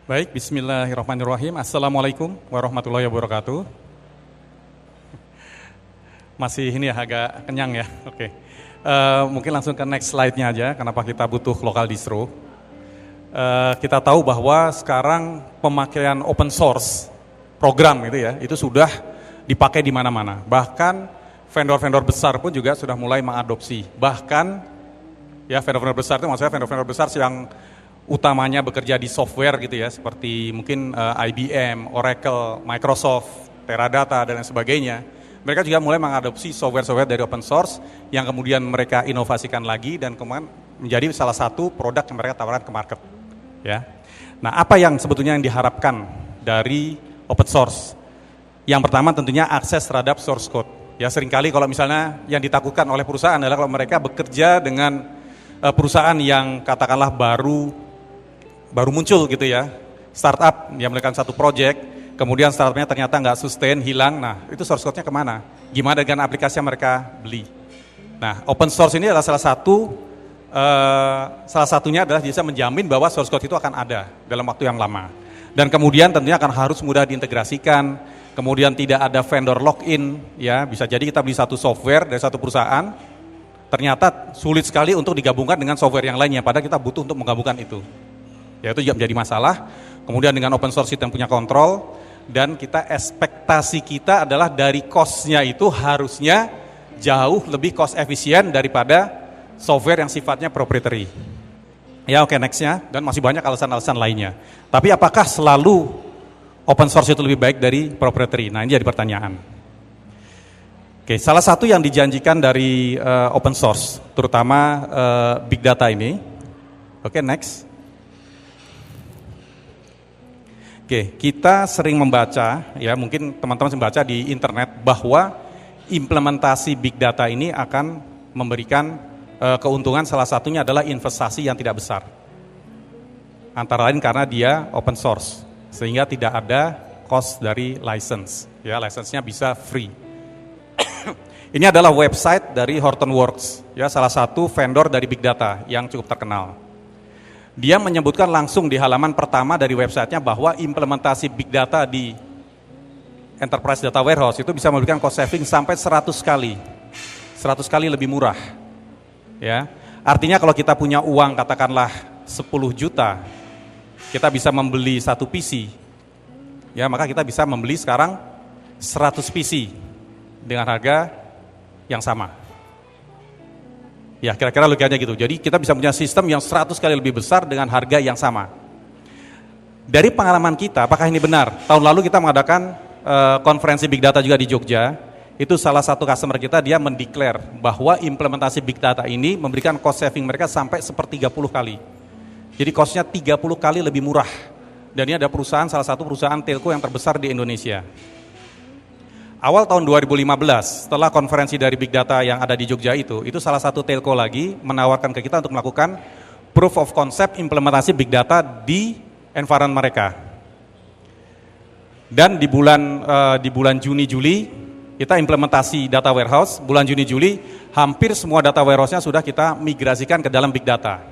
Baik, bismillahirrahmanirrahim. Assalamualaikum warahmatullahi wabarakatuh. Masih ini ya, agak kenyang ya, oke. Mungkin langsung ke next slide-nya aja, kenapa kita butuh lokal distro. Kita tahu bahwa sekarang pemakaian open source program gitu ya, itu sudah dipakai di mana-mana. Bahkan vendor-vendor besar pun juga sudah mulai mengadopsi. Bahkan ya vendor-vendor besar itu maksudnya vendor-vendor besar yang utamanya bekerja di software gitu ya, seperti mungkin IBM, Oracle, Microsoft, Teradata dan lain sebagainya. Mereka juga mulai mengadopsi software-software dari open source yang kemudian mereka inovasikan lagi dan kemudian menjadi salah satu produk yang mereka tawarkan ke market. Ya. Nah, apa yang sebetulnya yang diharapkan dari open source? Yang pertama tentunya akses terhadap source code. Ya, seringkali kalau misalnya yang ditakutkan oleh perusahaan adalah kalau mereka bekerja dengan perusahaan yang katakanlah baru muncul gitu ya, startup yang melakukan satu project, kemudian startupnya ternyata nggak sustain, hilang, nah itu source code-nya kemana? Gimana dengan aplikasi yang mereka beli? Nah, open source ini adalah salah satunya adalah bisa menjamin bahwa source code itu akan ada dalam waktu yang lama. Dan kemudian tentunya akan harus mudah diintegrasikan, kemudian tidak ada vendor login, ya bisa jadi kita beli satu software dari satu perusahaan, ternyata sulit sekali untuk digabungkan dengan software yang lainnya, padahal kita butuh untuk menggabungkan itu. Ya, itu juga menjadi masalah. Kemudian dengan open source kita punya kontrol, dan kita ekspektasi kita adalah dari cost-nya itu harusnya jauh lebih cost efisien daripada software yang sifatnya proprietary. Ya oke, next-nya, dan masih banyak alasan-alasan lainnya. Tapi apakah selalu open source itu lebih baik dari proprietary? Nah, ini jadi pertanyaan. Oke, salah satu yang dijanjikan dari open source, terutama big data ini. Oke, next. Oke, kita sering membaca, ya mungkin teman-teman membaca di internet bahwa implementasi big data ini akan memberikan keuntungan, salah satunya adalah investasi yang tidak besar. Antara lain karena dia open source, sehingga tidak ada cost dari license. Ya, license-nya bisa free. Ini adalah website dari Hortonworks, ya salah satu vendor dari big data yang cukup terkenal. Dia menyebutkan langsung di halaman pertama dari websitenya bahwa implementasi big data di enterprise data warehouse itu bisa memberikan cost saving sampai 100 kali. 100 kali lebih murah. Ya. Artinya kalau kita punya uang katakanlah 10 juta, kita bisa membeli satu PC. Ya, maka kita bisa membeli sekarang 100 PC dengan harga yang sama. Ya, kira-kira logikanya gitu. Jadi kita bisa punya sistem yang 100 kali lebih besar dengan harga yang sama. Dari pengalaman kita, apakah ini benar? Tahun lalu kita mengadakan konferensi Big Data juga di Jogja. Itu salah satu customer kita, dia mendeklar bahwa implementasi Big Data ini memberikan cost saving mereka sampai 1/30 kali. Jadi cost-nya 30 kali lebih murah. Dan ini ada perusahaan, salah satu perusahaan telco yang terbesar di Indonesia. Awal tahun 2015, setelah konferensi dari Big Data yang ada di Jogja itu salah satu telco lagi menawarkan ke kita untuk melakukan proof of concept implementasi Big Data di environment mereka. Dan di bulan Juni-Juli, kita implementasi data warehouse, bulan Juni-Juli, hampir semua data warehouse-nya sudah kita migrasikan ke dalam Big Data.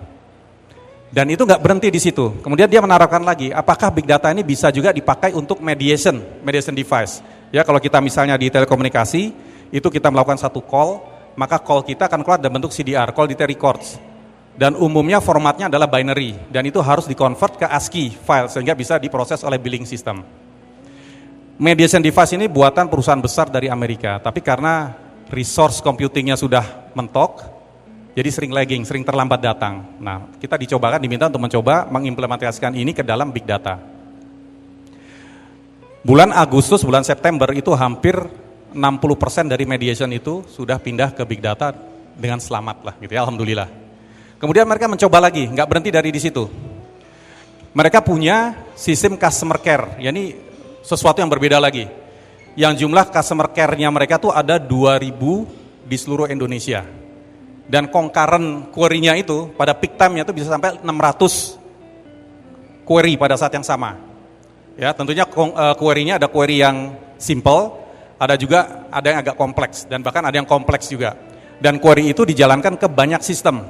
Dan itu nggak berhenti di situ. Kemudian dia menawarkan lagi, apakah Big Data ini bisa juga dipakai untuk mediation device. Ya, kalau kita misalnya di telekomunikasi, itu kita melakukan satu call, maka call kita akan keluar dalam bentuk CDR, call detail records. Dan umumnya formatnya adalah binary, dan itu harus di-convert ke ASCII file, sehingga bisa diproses oleh billing system. Mediation device ini buatan perusahaan besar dari Amerika, tapi karena resource computingnya sudah mentok, jadi sering lagging, sering terlambat datang. Nah, kita diminta untuk mencoba mengimplementasikan ini ke dalam Big Data. Bulan Agustus, bulan September itu hampir 60% dari mediation itu sudah pindah ke Big Data dengan selamat lah gitu ya, alhamdulillah. Kemudian mereka mencoba lagi, nggak berhenti dari di situ. Mereka punya sistem customer care, yakni sesuatu yang berbeda lagi. Yang jumlah customer care-nya mereka tuh ada 2.000 di seluruh Indonesia. Dan concurrent query-nya itu pada peak time-nya itu bisa sampai 600 query pada saat yang sama. Ya, tentunya query-nya ada query yang simple, ada yang agak kompleks, dan bahkan ada yang kompleks juga. Dan query itu dijalankan ke banyak sistem.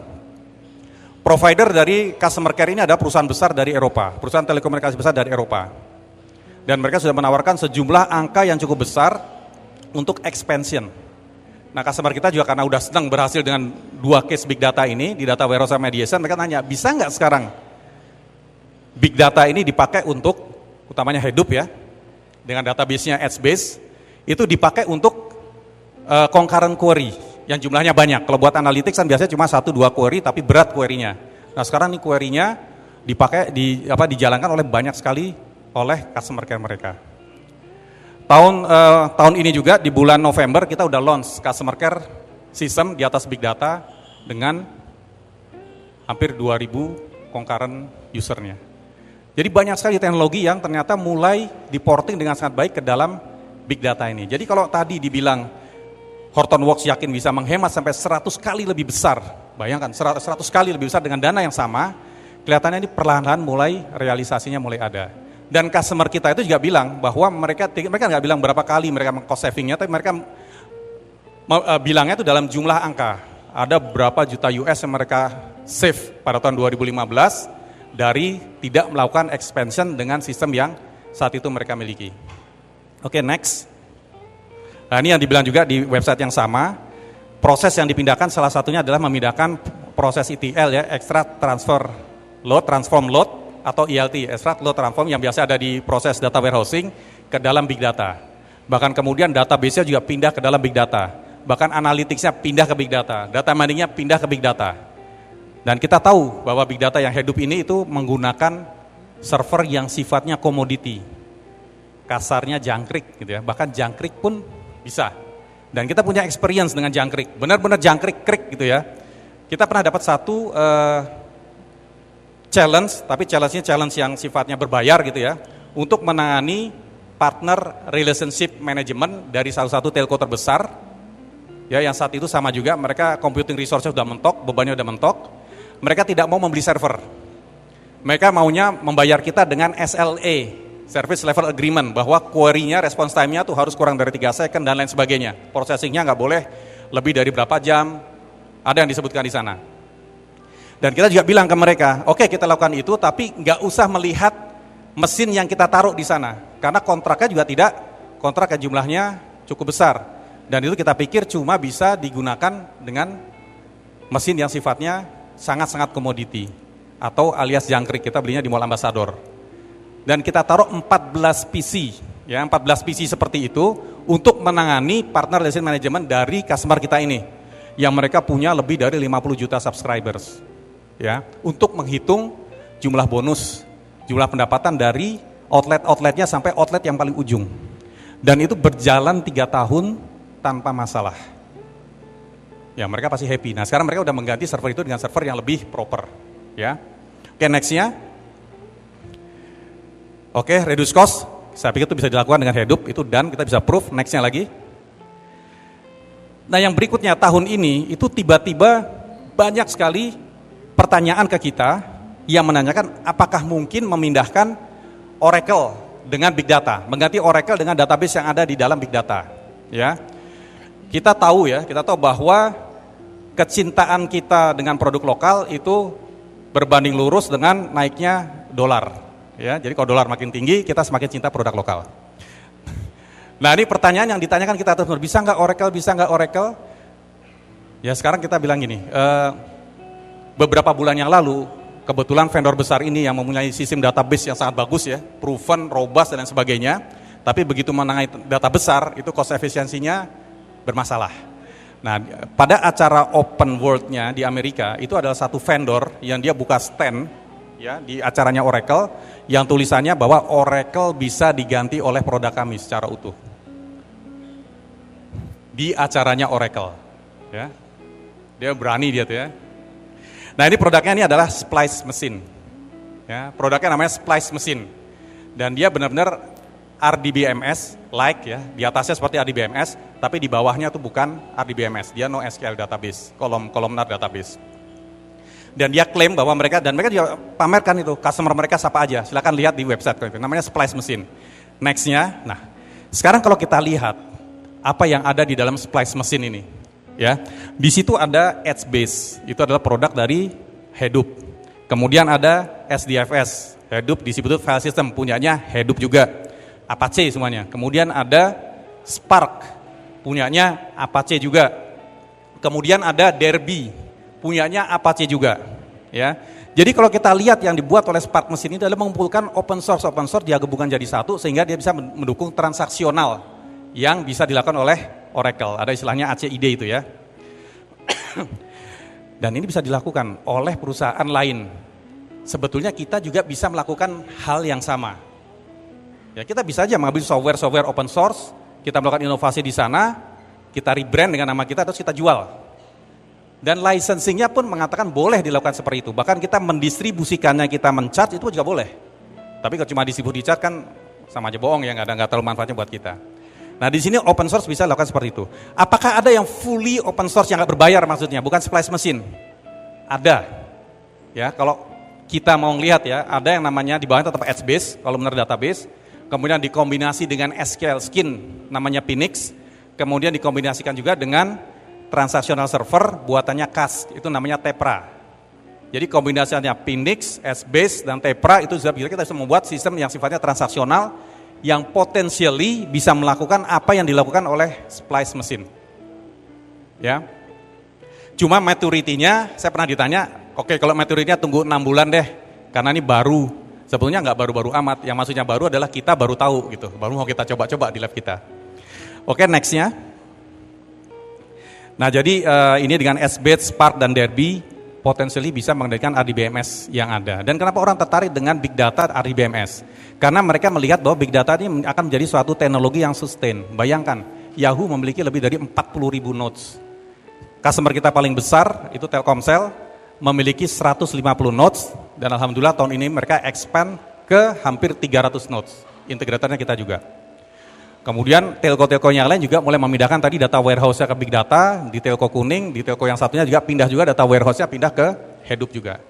Provider dari customer care ini adalah perusahaan besar dari Eropa, perusahaan telekomunikasi besar dari Eropa. Dan mereka sudah menawarkan sejumlah angka yang cukup besar untuk expansion. Nah, customer kita juga karena udah senang berhasil dengan 2 case big data ini di data warehouse mediation, mereka nanya, bisa nggak sekarang big data ini dipakai untuk, utamanya Hadoop ya, dengan database-nya Edge-based, itu dipakai untuk concurrent query yang jumlahnya banyak. Kalau buat analytics kan biasanya cuma 1-2 query tapi berat query-nya. Nah, sekarang nih query-nya dipakai dijalankan oleh banyak sekali oleh customer care mereka. Tahun ini juga di bulan November kita udah launch customer care system di atas big data dengan hampir 2000 concurrent usernya. Jadi banyak sekali teknologi yang ternyata mulai diporting dengan sangat baik ke dalam big data ini. Jadi kalau tadi dibilang Hortonworks yakin bisa menghemat sampai 100 kali lebih besar, bayangkan 100 kali lebih besar dengan dana yang sama, kelihatannya ini perlahan-lahan mulai realisasinya mulai ada. Dan customer kita itu juga bilang bahwa mereka nggak bilang berapa kali mereka cost savingnya, tapi mereka bilangnya itu dalam jumlah angka. Ada berapa juta US yang mereka save pada tahun 2015 dari tidak melakukan expansion dengan sistem yang saat itu mereka miliki. Oke, next. Nah, ini yang dibilang juga di website yang sama, proses yang dipindahkan salah satunya adalah memindahkan proses ETL ya, extract transfer load, transform load, atau ELT, extract load transform yang biasa ada di proses data warehousing ke dalam big data. Bahkan kemudian database-nya juga pindah ke dalam big data. Bahkan analytics-nya pindah ke big data, data mining-nya pindah ke big data. Dan kita tahu bahwa big data yang Hadoop ini itu menggunakan server yang sifatnya commodity. Kasarnya jangkrik gitu ya, bahkan jangkrik pun bisa. Dan kita punya experience dengan jangkrik, benar-benar jangkrik gitu ya. Kita pernah dapat satu challenge, tapi challenge-nya challenge yang sifatnya berbayar gitu ya, untuk menangani partner relationship management dari salah satu telco terbesar, ya yang saat itu sama juga, mereka computing resource-nya sudah mentok, bebannya sudah mentok, mereka tidak mau membeli server. Mereka maunya membayar kita dengan SLA, Service Level Agreement, bahwa query-nya, response time-nya tuh harus kurang dari 3 second dan lain sebagainya. Processing-nya nggak boleh lebih dari berapa jam, ada yang disebutkan di sana. Dan kita juga bilang ke mereka, oke, kita lakukan itu, tapi nggak usah melihat mesin yang kita taruh di sana. Karena kontraknya juga tidak, kontrak yang jumlahnya cukup besar. Dan itu kita pikir cuma bisa digunakan dengan mesin yang sifatnya sangat-sangat komoditi. Atau alias jangkrik, kita belinya di Mall Ambassador. Dan kita taruh 14 PC, ya 14 PC seperti itu untuk menangani partner relationship management dari customer kita ini, yang mereka punya lebih dari 50 juta subscribers, ya, untuk menghitung jumlah bonus, jumlah pendapatan dari outlet-outletnya sampai outlet yang paling ujung. Dan itu berjalan 3 tahun tanpa masalah. Ya, mereka pasti happy. Nah, sekarang mereka udah mengganti server itu dengan server yang lebih proper, ya. Oke, next-nya. Oke, reduce cost, saya pikir itu bisa dilakukan dengan Hadoop, itu dan kita bisa proof, next-nya lagi. Nah, yang berikutnya tahun ini, itu tiba-tiba banyak sekali pertanyaan ke kita yang menanyakan apakah mungkin memindahkan Oracle dengan Big Data, mengganti Oracle dengan database yang ada di dalam Big Data. Ya, kita tahu bahwa kecintaan kita dengan produk lokal itu berbanding lurus dengan naiknya dolar. Ya, jadi kalau dolar makin tinggi, kita semakin cinta produk lokal. Nah, ini pertanyaan yang ditanyakan kita terus, bisa nggak Oracle? Ya, sekarang kita bilang gini, beberapa bulan yang lalu, kebetulan vendor besar ini yang mempunyai sistem database yang sangat bagus ya, proven, robust, dan lain sebagainya, tapi begitu menangani data besar, itu cost efisiensinya bermasalah. Nah, pada acara Open World-nya di Amerika, itu adalah satu vendor yang dia buka stand, ya, di acaranya Oracle, yang tulisannya bahwa Oracle bisa diganti oleh produk kami secara utuh. Di acaranya Oracle, ya, dia berani dia tuh ya. Nah, ini produknya ini adalah Splice Machine, ya, produknya namanya Splice Machine, dan dia benar-benar RDBMS like ya, di atasnya seperti RDBMS, tapi di bawahnya tuh bukan RDBMS, dia NoSQL database, columnar database. Dan dia klaim bahwa mereka juga pamerkan itu, customer mereka siapa aja, silakan lihat di website, namanya Splice Machine. Next-nya, nah sekarang kalau kita lihat apa yang ada di dalam Splice Machine ini, ya, di situ ada Edge Base, itu adalah produk dari Hadoop. Kemudian ada SDFS, Hadoop Distributed File System, punyanya Hadoop juga, Apache semuanya. Kemudian ada Spark, punyanya Apache juga. Kemudian ada Derby, punyanya Apache juga. Ya. Jadi kalau kita lihat yang dibuat oleh Spark Machine ini adalah mengumpulkan open source dia gabungkan jadi satu sehingga dia bisa mendukung transaksional yang bisa dilakukan oleh Oracle. Ada istilahnya ACID itu ya. Dan ini bisa dilakukan oleh perusahaan lain. Sebetulnya kita juga bisa melakukan hal yang sama. Ya, kita bisa aja mengambil software open source, kita melakukan inovasi di sana, kita rebrand dengan nama kita terus kita jual. Dan licensingnya pun mengatakan boleh dilakukan seperti itu. Bahkan kita mendistribusikannya, kita men-charge itu juga boleh. Tapi kalau cuma distribusi charge kan sama aja bohong ya, nggak terlalu manfaatnya buat kita. Nah di sini open source bisa dilakukan seperti itu. Apakah ada yang fully open source yang nggak berbayar maksudnya, bukan splice machine? Ada. Ya kalau kita mau lihat ya, ada yang namanya di bawahnya tetap H-base, kalau benar database. Kemudian dikombinasi dengan SQL skin, namanya Phoenix. Kemudian dikombinasikan juga dengan transactional server, buatannya CAS, itu namanya Tepra. Jadi kombinasinya Phoenix, H-base, dan Tepra itu sudah kita bisa membuat sistem yang sifatnya transaksional, yang potentially bisa melakukan apa yang dilakukan oleh splice machine. Ya. Cuma maturity-nya, saya pernah ditanya, oke kalau maturity-nya tunggu 6 bulan deh, karena ini baru. Sebetulnya nggak baru-baru amat, yang maksudnya baru adalah kita baru tahu gitu, baru mau kita coba-coba di lab kita. Oke, next-nya. Nah jadi ini dengan H-base, Spark, dan Derby, potentially bisa mengendalikan RDBMS yang ada. Dan kenapa orang tertarik dengan Big Data RDBMS? Karena mereka melihat bahwa Big Data ini akan menjadi suatu teknologi yang sustain. Bayangkan, Yahoo memiliki lebih dari 40.000 nodes. Customer kita paling besar, itu Telkomsel, memiliki 150 nodes, dan alhamdulillah tahun ini mereka expand ke hampir 300 nodes. Integratornya kita juga. Kemudian telco-telco yang lain juga mulai memindahkan tadi data warehouse-nya ke Big Data, di telco kuning, di telco yang satunya juga pindah juga data warehouse-nya pindah ke Hadoop juga.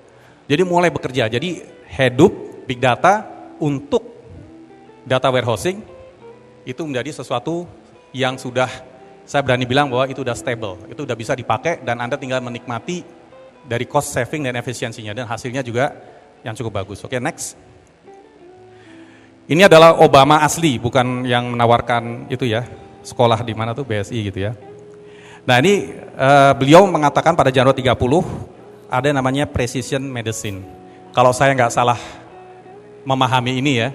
Jadi mulai bekerja, jadi Hadoop, Big Data untuk data warehousing itu menjadi sesuatu yang sudah, saya berani bilang bahwa itu udah stable, itu udah bisa dipakai dan Anda tinggal menikmati dari cost saving dan efisiensinya dan hasilnya juga yang cukup bagus. Oke, next. Ini adalah Obama asli, bukan yang menawarkan itu ya, sekolah di mana tuh, BSI gitu ya. Nah ini beliau mengatakan pada Januari 30, ada namanya precision medicine. Kalau saya nggak salah memahami ini ya,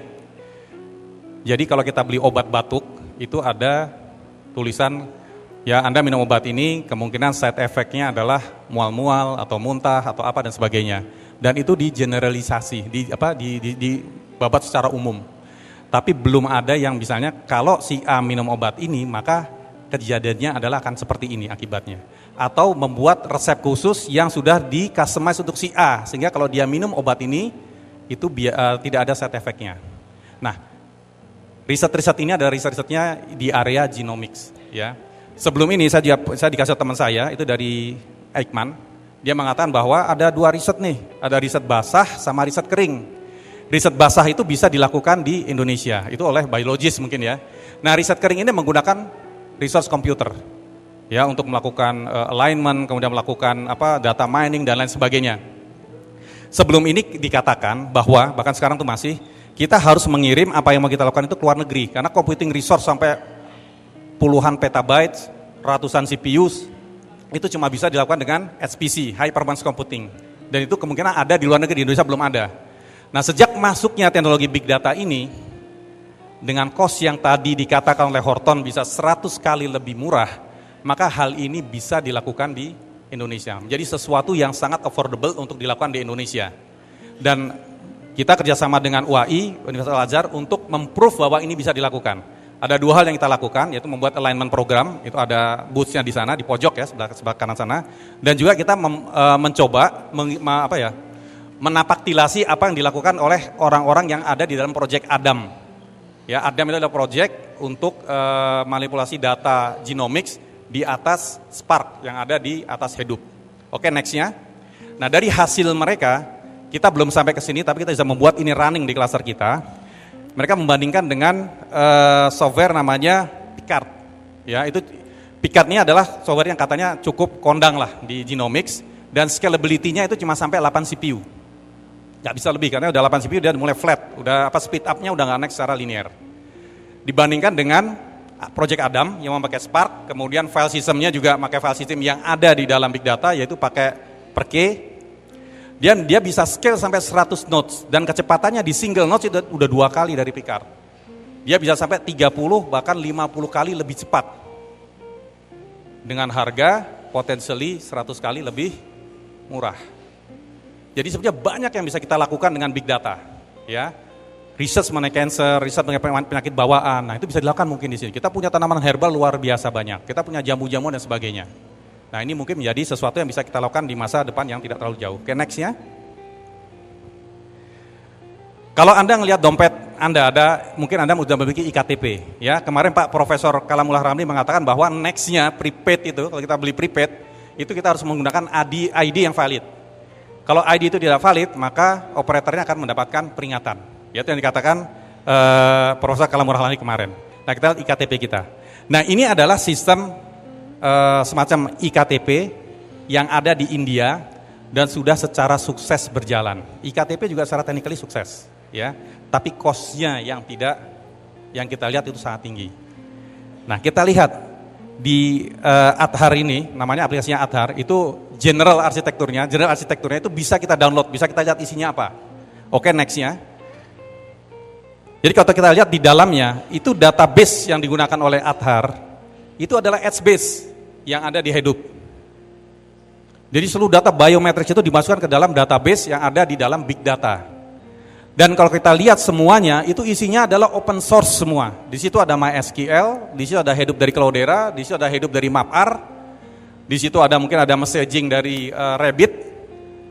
jadi kalau kita beli obat batuk, itu ada tulisan, ya Anda minum obat ini, kemungkinan side effect-nya adalah mual-mual, atau muntah, atau apa dan sebagainya. Dan itu digeneralisasi, dibabat secara umum. Tapi belum ada yang misalnya kalau si A minum obat ini maka kejadiannya adalah akan seperti ini akibatnya. Atau membuat resep khusus yang sudah di-customize untuk si A sehingga kalau dia minum obat ini itu tidak ada side effect-nya. Nah, riset-riset ini adalah riset-risetnya di area genomics ya. Sebelum ini saya dikasih teman saya itu dari Eichmann, dia mengatakan bahwa ada 2 riset nih, ada riset basah sama riset kering. Riset basah itu bisa dilakukan di Indonesia, itu oleh biologis mungkin ya. Nah riset kering ini menggunakan resource computer, ya untuk melakukan alignment, kemudian melakukan data mining dan lain sebagainya. Sebelum ini dikatakan bahwa bahkan sekarang tuh masih kita harus mengirim apa yang mau kita lakukan itu ke luar negeri, karena computing resource sampai puluhan petabytes, ratusan CPUs itu cuma bisa dilakukan dengan HPC, High Performance Computing, dan itu kemungkinan ada di luar negeri, di Indonesia belum ada. Nah sejak masuknya teknologi Big Data ini, dengan cost yang tadi dikatakan oleh Horton bisa 100 kali lebih murah, maka hal ini bisa dilakukan di Indonesia. Menjadi sesuatu yang sangat affordable untuk dilakukan di Indonesia. Dan kita kerjasama dengan UAI, Universitas Al-Azhar, untuk memprove bahwa ini bisa dilakukan. Ada 2 hal yang kita lakukan, yaitu membuat alignment program, itu ada booth-nya di sana, di pojok ya, sebelah kanan sana. Dan juga kita mencoba, menapaktilasi apa yang dilakukan oleh orang-orang yang ada di dalam proyek ADAM. Ya, ADAM itu adalah proyek untuk manipulasi data genomics di atas Spark yang ada di atas Hadoop. Oke, next-nya. Nah, dari hasil mereka, kita belum sampai ke sini, tapi kita bisa membuat ini running di cluster kita. Mereka membandingkan dengan software namanya Picard. Ya, itu Picard ini adalah software yang katanya cukup kondang lah di genomics. dan scalability-nya itu cuma sampai 8 CPU. Nggak bisa lebih, karena udah 8 CPU dia mulai flat, udah speed up-nya udah nggak naik secara linear. Dibandingkan dengan Project Adam yang memakai Spark, kemudian file system-nya juga pakai file system yang ada di dalam Big Data, yaitu pakai per K. Dan dia bisa scale sampai 100 nodes, dan kecepatannya di single nodes itu udah 2 kali dari Picard. Dia bisa sampai 30 bahkan 50 kali lebih cepat. Dengan harga potentially 100 kali lebih murah. Jadi sebenarnya banyak yang bisa kita lakukan dengan Big Data. Ya, research mengenai cancer, research mengenai penyakit bawaan, nah itu bisa dilakukan mungkin di sini. Kita punya tanaman herbal luar biasa banyak, kita punya jamu-jamu dan sebagainya. Nah ini mungkin menjadi sesuatu yang bisa kita lakukan di masa depan yang tidak terlalu jauh. Oke, next ya. Kalau Anda ngelihat dompet Anda mungkin Anda sudah memiliki iktp. Ya, kemarin Pak Profesor Kalamullah Ramli mengatakan bahwa next-nya prepaid itu, kalau kita beli prepaid, itu kita harus menggunakan ID yang valid. Kalau ID itu tidak valid, maka operatornya akan mendapatkan peringatan. Itu yang dikatakan Profesor Kalamullah Ramli kemarin. Nah kita lihat iktp kita. Nah ini adalah sistem semacam iktp yang ada di India dan sudah secara sukses berjalan. Iktp juga secara technically sukses, ya. Tapi cost-nya yang kita lihat itu sangat tinggi. Nah kita lihat di Aadhaar ini, namanya aplikasinya Aadhaar, itu general arsitekturnya itu bisa kita download, bisa kita lihat isinya apa. Oke, next-nya. Jadi kalau kita lihat di dalamnya, itu database yang digunakan oleh Aadhaar, itu adalah edge base yang ada di Hadoop. Jadi seluruh data biometrik itu dimasukkan ke dalam database yang ada di dalam Big Data. Dan kalau kita lihat semuanya, itu isinya adalah open source semua. Di situ ada MySQL, di situ ada Hadoop dari Cloudera, di situ ada Hadoop dari MapR, di situ mungkin ada messaging dari Rabbit,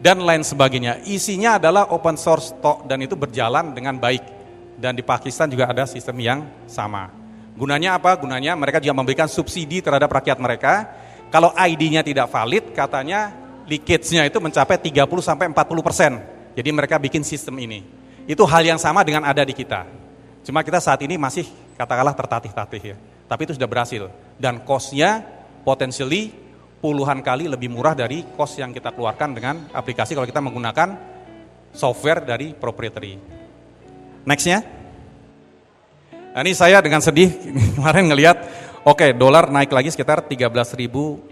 dan lain sebagainya. Isinya adalah open source dan itu berjalan dengan baik. Dan di Pakistan juga ada sistem yang sama. Gunanya apa? Gunanya mereka juga memberikan subsidi terhadap rakyat mereka. Kalau ID-nya tidak valid, katanya leakage-nya itu mencapai 30-40%. Jadi mereka bikin sistem ini. Itu hal yang sama dengan ada di kita. Cuma kita saat ini masih katakanlah tertatih-tatih ya. Tapi itu sudah berhasil. Dan cost-nya potentially puluhan kali lebih murah dari cost yang kita keluarkan dengan aplikasi kalau kita menggunakan software dari proprietary. Next-nya. Nah, ini saya dengan sedih kemarin ngelihat, oke, dolar naik lagi sekitar 13.800.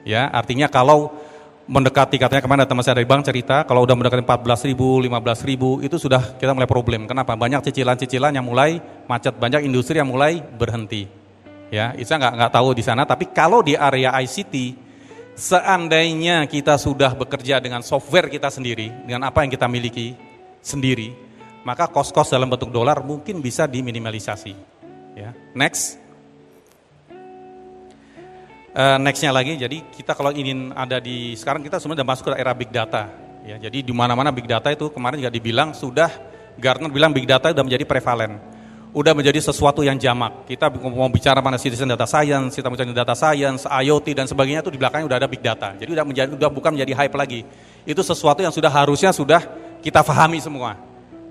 Ya, artinya kalau mendekati, katanya kemarin teman saya dari bank cerita, kalau udah mendekati 14.000, 15.000, itu sudah kita mulai problem. Kenapa? Banyak cicilan-cicilan yang mulai macet, banyak industri yang mulai berhenti. Ya, itu saya nggak tahu di sana. Tapi kalau di area ICT, seandainya kita sudah bekerja dengan software kita sendiri, dengan apa yang kita miliki sendiri, maka cost-cost dalam bentuk dolar mungkin bisa diminimalisasi. Ya. Next. Next-nya lagi, jadi kita kalau ingin ada di, sekarang kita sebenarnya sudah masuk ke era Big Data. Ya, jadi di mana-mana Big Data itu kemarin juga dibilang, Gartner bilang Big Data sudah menjadi prevalen. Udah menjadi sesuatu yang jamak. Kita mau bicara mana citizen data science, kita bicara data science, IoT dan sebagainya itu di belakangnya udah ada Big Data. Jadi udah bukan menjadi hype lagi. Itu sesuatu yang harusnya sudah kita pahami semua.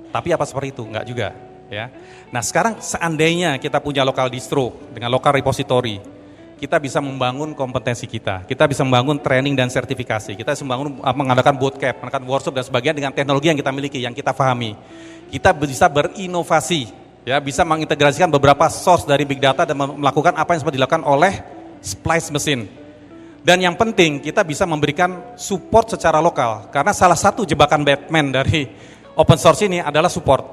Tapi apa seperti itu? Enggak juga. Ya. Nah sekarang seandainya kita punya local distro dengan local repository, kita bisa membangun kompetensi kita bisa membangun training dan sertifikasi, kita bisa mengadakan bootcamp, mengadakan workshop dan sebagainya dengan teknologi yang kita miliki, yang kita pahami. Kita bisa berinovasi, ya, bisa mengintegrasikan beberapa source dari Big Data dan melakukan apa yang sempat dilakukan oleh Splice Machine. Dan yang penting kita bisa memberikan support secara lokal, karena salah satu jebakan Batman dari open source ini adalah support,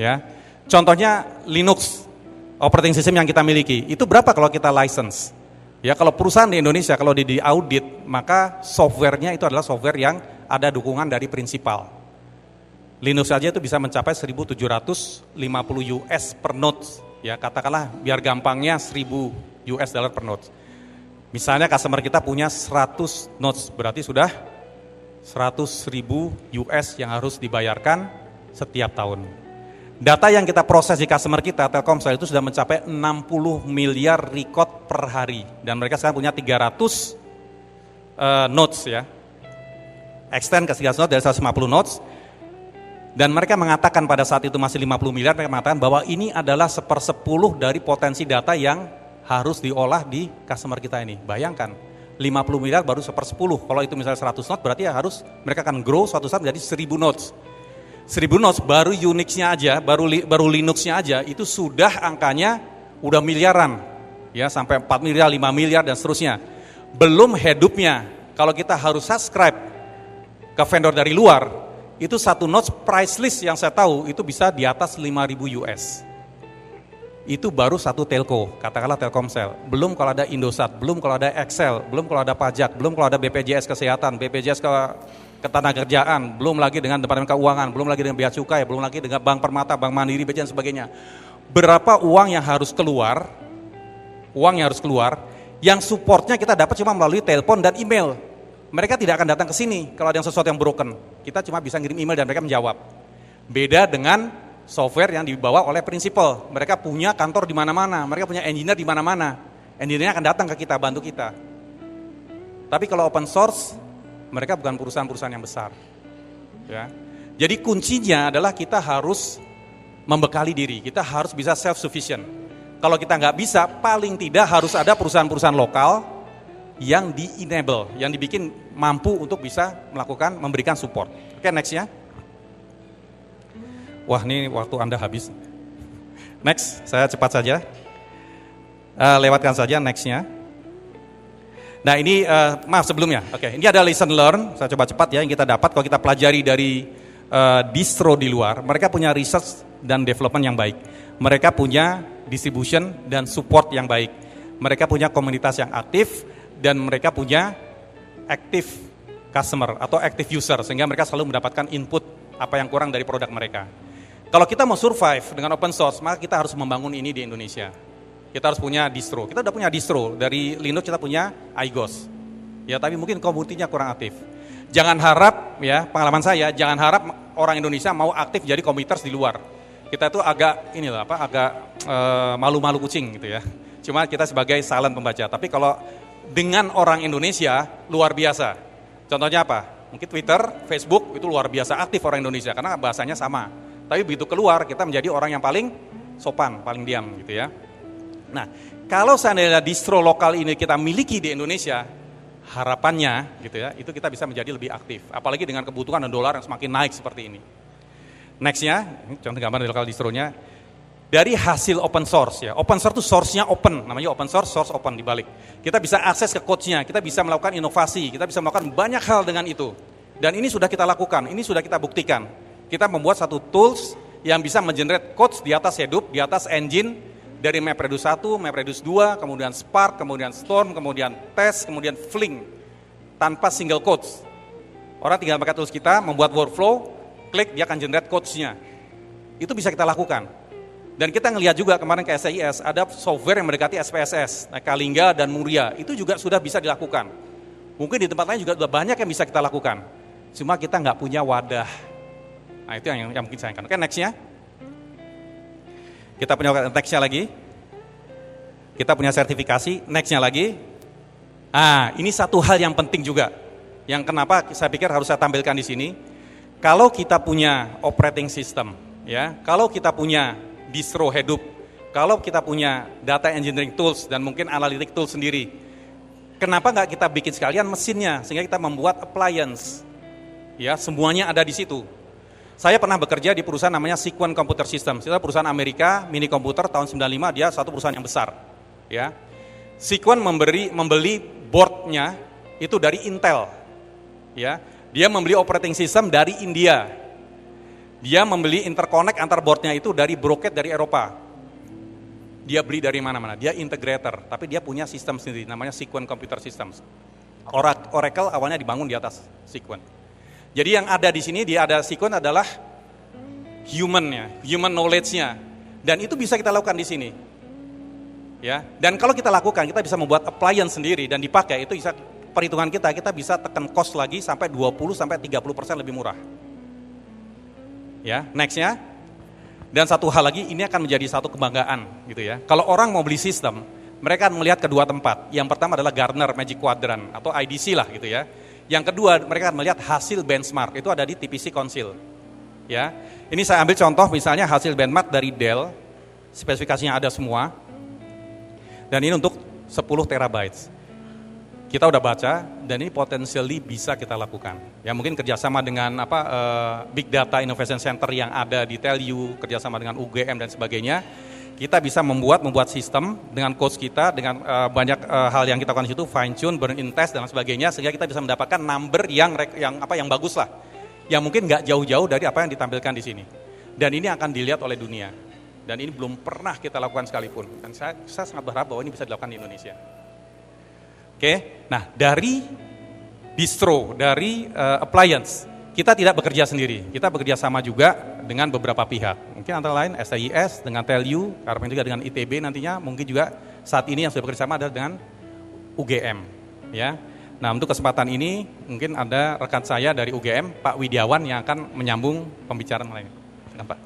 ya. Contohnya Linux, operating system yang kita miliki, itu berapa kalau kita license? Ya, kalau perusahaan di Indonesia, kalau di audit, maka softwarenya itu adalah software yang ada dukungan dari prinsipal. Linux saja itu bisa mencapai 1.750 US per node, ya, katakanlah biar gampangnya 1.000 US dollar per node. Misalnya customer kita punya 100 nodes, berarti sudah 100.000 US yang harus dibayarkan setiap tahun. Data yang kita proses di customer kita, Telkomsel, itu sudah mencapai 60 miliar record per hari. Dan mereka sekarang punya 300 nodes, ya. Extend ke 300 nodes dari 150 nodes. Dan mereka mengatakan pada saat itu masih 50 miliar, mereka mengatakan bahwa ini adalah 1/10 dari potensi data yang harus diolah di customer kita ini. Bayangkan, 50 miliar baru 1/10. Kalau itu misalnya 100 nodes berarti ya harus mereka akan grow suatu saat menjadi 1000 nodes. 1000 nodes baru Unix-nya aja, baru Linux-nya aja itu sudah angkanya udah miliaran. Ya, sampai 4 miliar, 5 miliar dan seterusnya. Belum hidupnya. Kalau kita harus subscribe ke vendor dari luar, itu satu nodes price list yang saya tahu itu bisa di atas 5.000 US. Itu baru satu telco, katakanlah Telkomsel. Belum kalau ada Indosat, belum kalau ada Excel, belum kalau ada pajak, belum kalau ada BPJS Kesehatan, BPJS Ketenagakerjaan, belum lagi dengan Departemen Keuangan, belum lagi dengan Bea Cukai, belum lagi dengan Bank Permata, Bank Mandiri, BCA dan sebagainya. Berapa uang yang harus keluar, yang supportnya kita dapat cuma melalui telepon dan email. Mereka tidak akan datang ke sini kalau ada sesuatu yang broken. Kita cuma bisa ngirim email dan mereka menjawab. Beda dengan software yang dibawa oleh prinsipal. Mereka punya kantor di mana-mana, mereka punya engineer di mana-mana. Engineer-nya akan datang ke kita, bantu kita. Tapi kalau open source, mereka bukan perusahaan-perusahaan yang besar. Ya. Jadi kuncinya adalah kita harus membekali diri, kita harus bisa self-sufficient. Kalau kita nggak bisa, paling tidak harus ada perusahaan-perusahaan lokal yang di-enable, yang dibikin mampu untuk bisa memberikan support. Oke, next ya. Wah, ini waktu Anda habis. Next, saya cepat saja. Lewatkan saja next-nya. Nah ini, maaf sebelumnya. Oke, ini ada lesson learn, saya coba cepat ya, yang kita dapat kalau kita pelajari dari distro di luar. Mereka punya research dan development yang baik. Mereka punya distribution dan support yang baik. Mereka punya komunitas yang aktif, dan mereka punya active customer atau active user, sehingga mereka selalu mendapatkan input apa yang kurang dari produk mereka. Kalau kita mau survive dengan open source, maka kita harus membangun ini di Indonesia. Kita harus punya distro. Kita udah punya distro, dari Linux kita punya iGOS. Ya, tapi mungkin komunitinya kurang aktif. Jangan harap, ya pengalaman saya, jangan harap orang Indonesia mau aktif jadi komunitas di luar. Kita tuh agak malu-malu kucing gitu ya. Cuma kita sebagai silent pembaca. Tapi kalau dengan orang Indonesia luar biasa. Contohnya apa? Mungkin Twitter, Facebook itu luar biasa aktif orang Indonesia karena bahasanya sama. Tapi begitu keluar kita menjadi orang yang paling sopan, paling diam gitu ya. Nah, kalau seandainya distro lokal ini kita miliki di Indonesia, harapannya gitu ya, itu kita bisa menjadi lebih aktif. Apalagi dengan kebutuhan dan dolar yang semakin naik seperti ini. Next-nya, ini contoh gambar dari lokal distronya. Dari hasil open source ya, open source itu source-nya open, namanya open source, source open dibalik. Kita bisa akses ke code-nya, kita bisa melakukan inovasi, kita bisa melakukan banyak hal dengan itu. Dan ini sudah kita lakukan, ini sudah kita buktikan. Kita membuat satu tools yang bisa mengenerate codes di atas Hadoop, di atas engine, dari MapReduce 1, MapReduce 2, kemudian Spark, kemudian Storm, kemudian Test, kemudian Flink, tanpa single codes. Orang tinggal pakai tools kita, membuat workflow, klik, dia akan generate codes-nya. Itu bisa kita lakukan. Dan kita ngelihat juga kemarin ke SIS, ada software yang mendekati SPSS, nah, Kalingga dan Muria, itu juga sudah bisa dilakukan. Mungkin di tempat lain juga sudah banyak yang bisa kita lakukan. Cuma kita nggak punya wadah. Nah itu yang mungkin sayangkan. Oke, next-nya. Kita punya next-nya lagi. Kita punya sertifikasi, next-nya lagi. Ini satu hal yang penting juga. Yang kenapa saya pikir harus saya tampilkan di sini. Kalau kita punya operating system, ya, kalau kita punya distro Hadoop, kalau kita punya data engineering tools dan mungkin analytic tools sendiri, kenapa nggak kita bikin sekalian mesinnya sehingga kita membuat appliance, ya semuanya ada di situ. Saya pernah bekerja di perusahaan namanya Sequent Computer Systems, itu perusahaan Amerika, mini komputer tahun 95, dia satu perusahaan yang besar, ya. Sequent membeli boardnya itu dari Intel, ya. Dia membeli operating system dari India. Dia membeli interconnect antar boardnya itu dari broket dari Eropa. Dia beli dari mana-mana, dia integrator, tapi dia punya sistem sendiri, namanya Sequent Computer Systems. Oracle awalnya dibangun di atas Sequent. Jadi yang ada di sini, dia ada Sequent adalah human knowledge-nya. Dan itu bisa kita lakukan di sini. Ya. Dan kalau kita lakukan, kita bisa membuat appliance sendiri dan dipakai, itu bisa perhitungan kita bisa tekan cost lagi sampai 20-30% lebih murah. Ya, next-nya. Dan satu hal lagi, ini akan menjadi satu kebanggaan gitu ya. Kalau orang mau beli sistem, mereka akan melihat kedua tempat. Yang pertama adalah Gartner Magic Quadrant atau IDC lah gitu ya. Yang kedua, mereka akan melihat hasil benchmark, itu ada di TPC Council. Ya. Ini saya ambil contoh misalnya hasil benchmark dari Dell, spesifikasinya ada semua. Dan ini untuk 10 terabytes. kita udah baca dan ini potensially bisa kita lakukan. Ya mungkin kerjasama dengan Big Data Innovation Center yang ada di TELU, kerjasama dengan UGM dan sebagainya, kita bisa membuat sistem dengan coach kita, dengan banyak hal yang kita lakukan di situ, fine tune, burn in test dan sebagainya, sehingga kita bisa mendapatkan number yang bagus lah, yang mungkin nggak jauh-jauh dari apa yang ditampilkan di sini. Dan ini akan dilihat oleh dunia. Dan ini belum pernah kita lakukan sekalipun. Dan saya sangat berharap bahwa ini bisa dilakukan di Indonesia. Oke, nah dari distro, dari appliance, kita tidak bekerja sendiri. Kita bekerja sama juga dengan beberapa pihak. Mungkin antara lain STIS, dengan TELU, harapan juga dengan ITB nantinya, mungkin juga saat ini yang sudah bekerja sama adalah dengan UGM. Ya. Nah untuk kesempatan ini, mungkin ada rekan saya dari UGM, Pak Widiawan yang akan menyambung pembicaraan lain. Silakan Pak.